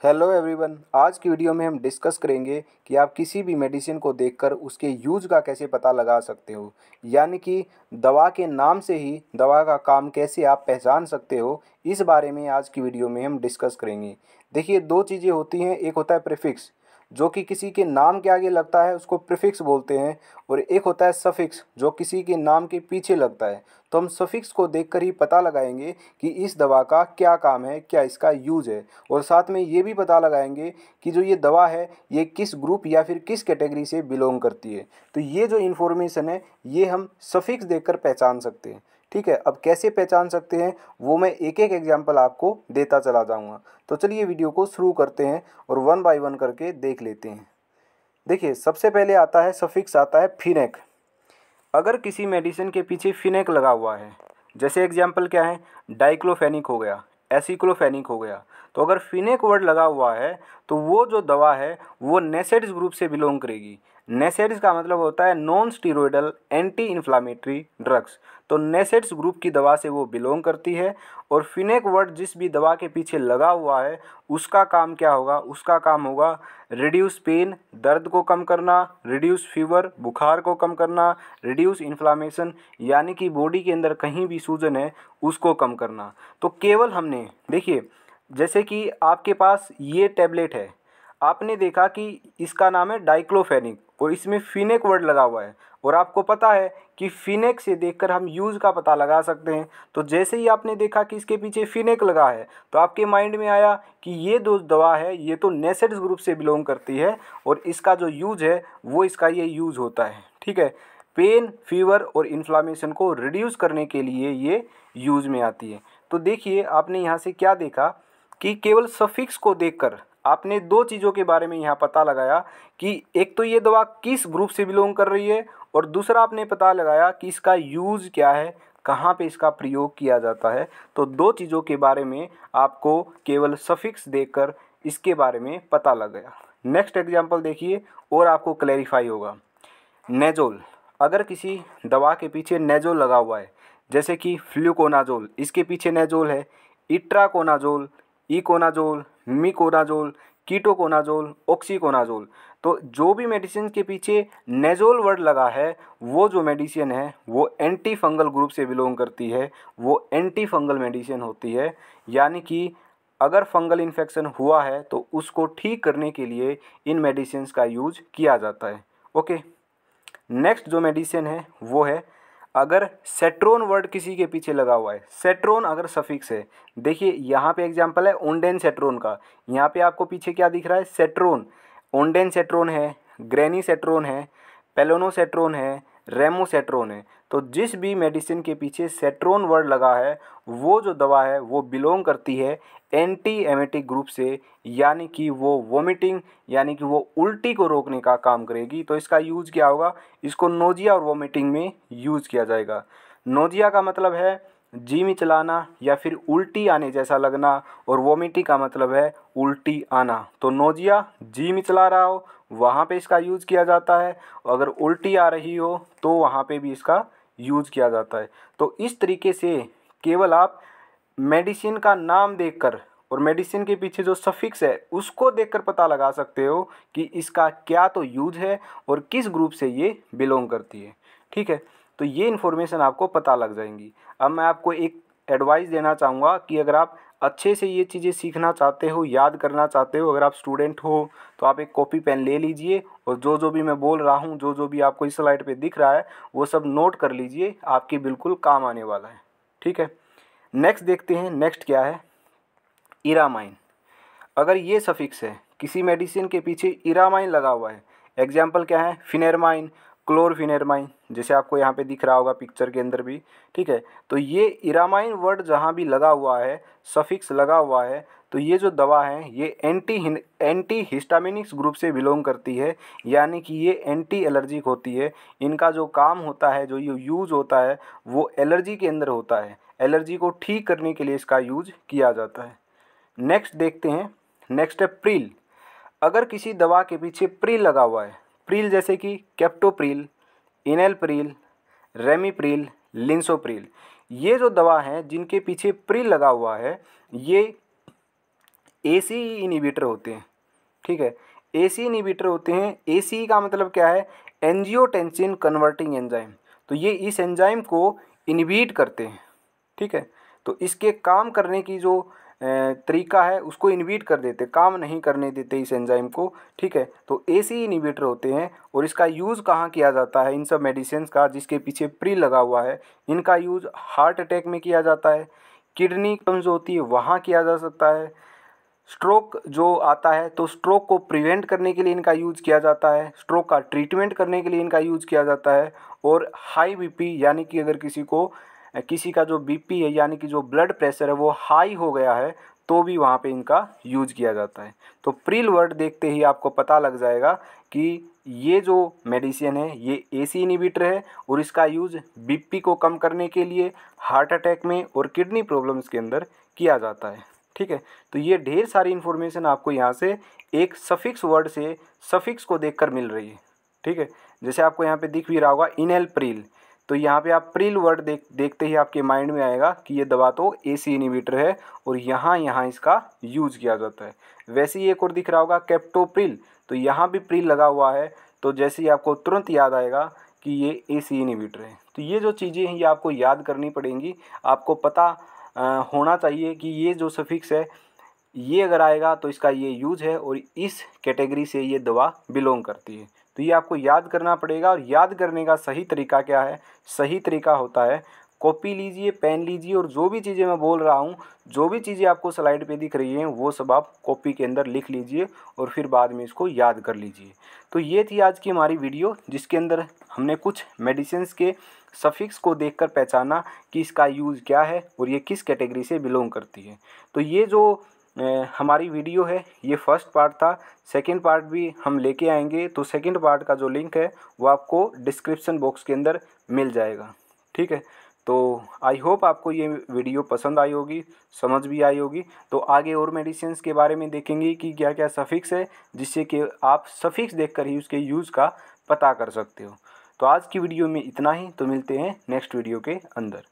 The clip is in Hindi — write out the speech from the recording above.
Hello everyone. आज की वीडियो में हम डिस्कस करेंगे कि आप किसी भी मेडिसिन को देखकर उसके यूज का कैसे पता लगा सकते हो, यानी कि दवा के नाम से ही दवा का काम कैसे आप पहचान सकते हो। इस बारे में आज की वीडियो में हम डिस्कस करेंगे। देखिए, दो चीज़ें होती हैं। एक होता है प्रीफिक्स, जो कि किसी के नाम के आगे लगता है, उसको प्रीफिक्स बोलते हैं। और एक होता है सफिक्स, जो किसी के नाम के पीछे लगता है। तो हम सफिक्स को देखकर ही पता लगाएंगे कि इस दवा का क्या काम है, क्या इसका यूज है। और साथ में ये भी पता लगाएंगे कि जो ये दवा है ये किस ग्रुप या फिर किस कैटेगरी से बिलोंग करती है। तो ये जो इन्फॉर्मेशन है ये हम सफिक्स देखकर पहचान सकते हैं। ठीक है, अब कैसे पहचान सकते हैं वो मैं एक एक एग्जांपल आपको देता चला जाऊंगा। तो चलिए वीडियो को शुरू करते हैं और वन बाय वन करके देख लेते हैं। देखिए, सबसे पहले आता है सफिक्स, आता है फिनेक। अगर किसी मेडिसिन के पीछे फिनेक लगा हुआ है, जैसे एग्जाम्पल क्या है, डाइक्लोफेनिक हो गया, एसिक्लोफेनिक हो गया। तो अगर फिनेक वर्ड लगा हुआ है तो वो जो दवा है वो नेसेड्स ग्रुप से बिलोंग करेगी। नेसेड्स का मतलब होता है non steroidal anti inflammatory drugs. तो नेसेड्स ग्रुप की दवा से वो बिलोंग करती है। और फिनेक वर्ड जिस भी दवा के पीछे लगा हुआ है उसका काम क्या होगा, उसका काम होगा रिड्यूस पेन, दर्द को कम करना, रिड्यूस फीवर, बुखार को कम करना, रिड्यूस इन्फ्लामेशन, यानी कि बॉडी के अंदर कहीं भी सूजन है उसको कम करना। तो केवल हमने देखिए, जैसे कि आपके पास ये टैबलेट है, आपने देखा कि इसका नाम है डाइक्लोफेनिक और इसमें फिनेक वर्ड लगा हुआ है। और आपको पता है कि फिनेक से देखकर हम यूज़ का पता लगा सकते हैं। तो जैसे ही आपने देखा कि इसके पीछे फिनेक लगा है तो आपके माइंड में आया कि ये जो दवा है ये तो नेसेड्स ग्रुप से बिलोंग करती है और इसका जो यूज़ है वो इसका ये यूज़ होता है। ठीक है, पेन, फीवर और इन्फ्लामेशन को रिड्यूस करने के लिए ये यूज़ में आती है। तो देखिए, आपने यहाँ से क्या देखा कि केवल सफिक्स को देखकर आपने दो चीज़ों के बारे में यहाँ पता लगाया कि एक तो ये दवा किस ग्रुप से बिलोंग कर रही है और दूसरा आपने पता लगाया कि इसका यूज़ क्या है, कहाँ पे इसका प्रयोग किया जाता है। तो दो चीज़ों के बारे में आपको केवल सफिक्स देखकर इसके बारे में पता लग गया। नेक्स्ट एग्जाम्पल देखिए और आपको क्लैरिफाई होगा। नेजोल, अगर किसी दवा के पीछे नेजोल लगा हुआ है, जैसे कि फ्लूकोनाजोल, इसके पीछे नेजोल है, itraconazole, econazole, miconazole, ketoconazole, oxiconazole. तो जो भी मेडिसिन के पीछे नेजोल वर्ड लगा है वो जो मेडिसिन है वो एंटी फंगल ग्रुप से बिलोंग करती है, वो एंटी फंगल मेडिसिन होती है। यानी कि अगर फंगल इन्फेक्शन हुआ है तो उसको ठीक करने के लिए इन मेडिसिन का यूज किया जाता है। ओके, नेक्स्ट जो मेडिसिन है वो है, अगर सेट्रोन वर्ड किसी के पीछे लगा हुआ है, सेट्रोन अगर सफिक्स है, देखिए यहाँ पे एग्जांपल है ओंडेन सेट्रोन का। यहाँ पे आपको पीछे क्या दिख रहा है, सेट्रोन। ओंडेन सेट्रोन है, ग्रेनी सेट्रोन है, पेलोनोसेट्रोन है, रेमोसेट्रोन है। तो जिस भी मेडिसिन के पीछे सेट्रोन वर्ड लगा है वो जो दवा है वो बिलोंग करती है एंटी एमेटिक ग्रुप से, यानी कि वो वोमिटिंग यानी कि वो उल्टी को रोकने का काम करेगी। तो इसका यूज़ क्या होगा, इसको नोजिया और वोमिटिंग में यूज़ किया जाएगा। नोजिया का मतलब है जी मिचलाना या फिर उल्टी आने जैसा लगना, और वोमिटिंग का मतलब है उल्टी आना। तो नोजिया, जी मिचला रहा हो वहाँ पे इसका यूज़ किया जाता है, अगर उल्टी आ रही हो तो वहाँ पे भी इसका यूज़ किया जाता है। तो इस तरीके से केवल आप मेडिसिन का नाम देखकर और मेडिसिन के पीछे जो सफिक्स है उसको देखकर पता लगा सकते हो कि इसका क्या तो यूज है और किस ग्रुप से ये बिलोंग करती है। ठीक है, तो ये इन्फॉर्मेशन आपको पता लग जाएंगी। अब मैं आपको एक एडवाइस देना चाहूँगा कि अगर आप अच्छे से ये चीज़ें सीखना चाहते हो, याद करना चाहते हो, अगर आप स्टूडेंट हो तो आप एक कॉपी पेन ले लीजिए और जो जो भी मैं बोल रहा हूँ, जो जो भी आपको इस स्लाइड पे दिख रहा है वो सब नोट कर लीजिए, आपकी बिल्कुल काम आने वाला है। ठीक है, नेक्स्ट देखते हैं। नेक्स्ट क्या है, इरामाइन। अगर ये सफिक्स है, किसी मेडिसिन के पीछे इरामाइन लगा हुआ है, एग्जाम्पल क्या है, फिनेरमाइन, क्लोरफिनेरमाइन, जैसे आपको यहाँ पे दिख रहा होगा पिक्चर के अंदर भी। ठीक है, तो ये इरामाइन वर्ड जहाँ भी लगा हुआ है, सफिक्स लगा हुआ है, तो ये जो दवा है ये एंटी हिस्टामिनिक्स ग्रुप से बिलोंग करती है, यानी कि ये एंटी एलर्जिक होती है। इनका जो काम होता है, जो ये यूज़ होता है वो एलर्जी के अंदर होता है, एलर्जी को ठीक करने के लिए इसका यूज किया जाता है। नेक्स्ट देखते हैं। नेक्स्ट है प्रिल। अगर किसी दवा के पीछे प्रिल लगा हुआ है, प्रिल जैसे कि कैप्टोप्रिल, इनेलप्रिल, रेमिप्रिल, लिंसोप्रिल, ये जो दवा हैं जिनके पीछे प्रिल लगा हुआ है ये एसी इनहिबिटर होते हैं। ठीक है, एसी इनहिबिटर होते हैं। एसी का मतलब क्या है? Angiotensin converting enzyme. तो ये इस एंजाइम को इनहिबिट करते हैं। ठीक है, तो इसके काम करने की जो तरीका है उसको इनहिबिट कर देते, काम नहीं करने देते इस एंजाइम को। ठीक है, तो एसी इनहिबिटर होते हैं। और इसका यूज़ कहाँ किया जाता है इन सब मेडिसिन का जिसके पीछे प्री लगा हुआ है? इनका यूज़ हार्ट अटैक में किया जाता है, किडनी जो होती है वहाँ किया जा सकता है, स्ट्रोक जो आता है तो स्ट्रोक को प्रिवेंट करने के लिए इनका यूज़ किया जाता है, स्ट्रोक का ट्रीटमेंट करने के लिए इनका यूज़ किया जाता है। और हाई बीपी यानी कि अगर किसी का जो बीपी है यानी कि जो ब्लड प्रेशर है वो हाई हो गया है तो भी वहाँ पे इनका यूज़ किया जाता है। तो प्रिल वर्ड देखते ही आपको पता लग जाएगा कि ये जो मेडिसिन है ये एसी इनहिबिटर है और इसका यूज़ बीपी को कम करने के लिए, हार्ट अटैक में और किडनी प्रॉब्लम्स के अंदर किया जाता है। ठीक है, तो ये ढेर सारी इन्फॉर्मेशन आपको यहाँ से एक सफिक्स वर्ड से सफिक्स को देखकर मिल रही है। ठीक है, जैसे आपको यहाँ पे दिख भी रहा होगा इनहेल प्रिल, तो यहाँ पे आप प्रिल वर्ड देखते ही आपके माइंड में आएगा कि ये दवा तो एसी इनहिबिटर है और यहाँ इसका यूज़ किया जाता है। वैसे ही एक और दिख रहा होगा कैप्टोप्रिल, तो यहाँ भी प्रिल लगा हुआ है, तो जैसे ही आपको तुरंत याद आएगा कि ये एसी इनहिबिटर है। तो ये जो चीज़ें हैं ये आपको याद करनी पड़ेंगी, आपको पता होना चाहिए कि ये जो सफिक्स है ये अगर आएगा तो इसका ये यूज है और इस कैटेगरी से ये दवा बिलोंग करती है। तो ये आपको याद करना पड़ेगा। और याद करने का सही तरीका क्या है? सही तरीका होता है कॉपी लीजिए, पेन लीजिए और जो भी चीज़ें मैं बोल रहा हूँ, जो भी चीज़ें आपको स्लाइड पे दिख रही हैं वो सब आप कॉपी के अंदर लिख लीजिए और फिर बाद में इसको याद कर लीजिए। तो ये थी आज की हमारी वीडियो जिसके अंदर हमने कुछ मेडिसिन्स के सफिक्स को देखकर पहचाना कि इसका यूज़ क्या है और ये किस कैटेगरी से बिलोंग करती है। तो ये जो हमारी वीडियो है ये फर्स्ट पार्ट था। सेकंड पार्ट भी हम लेके आएंगे, तो सेकंड पार्ट का जो लिंक है वो आपको डिस्क्रिप्शन बॉक्स के अंदर मिल जाएगा। ठीक है, तो आई होप आपको ये वीडियो पसंद आई होगी, समझ भी आई होगी। तो आगे और मेडिसिन्स के बारे में देखेंगे कि क्या क्या सफिक्स है जिससे कि आप सफिक्स देखकर ही उसके यूज़ का पता कर सकते हो। तो आज की वीडियो में इतना ही, तो मिलते हैं नेक्स्ट वीडियो के अंदर।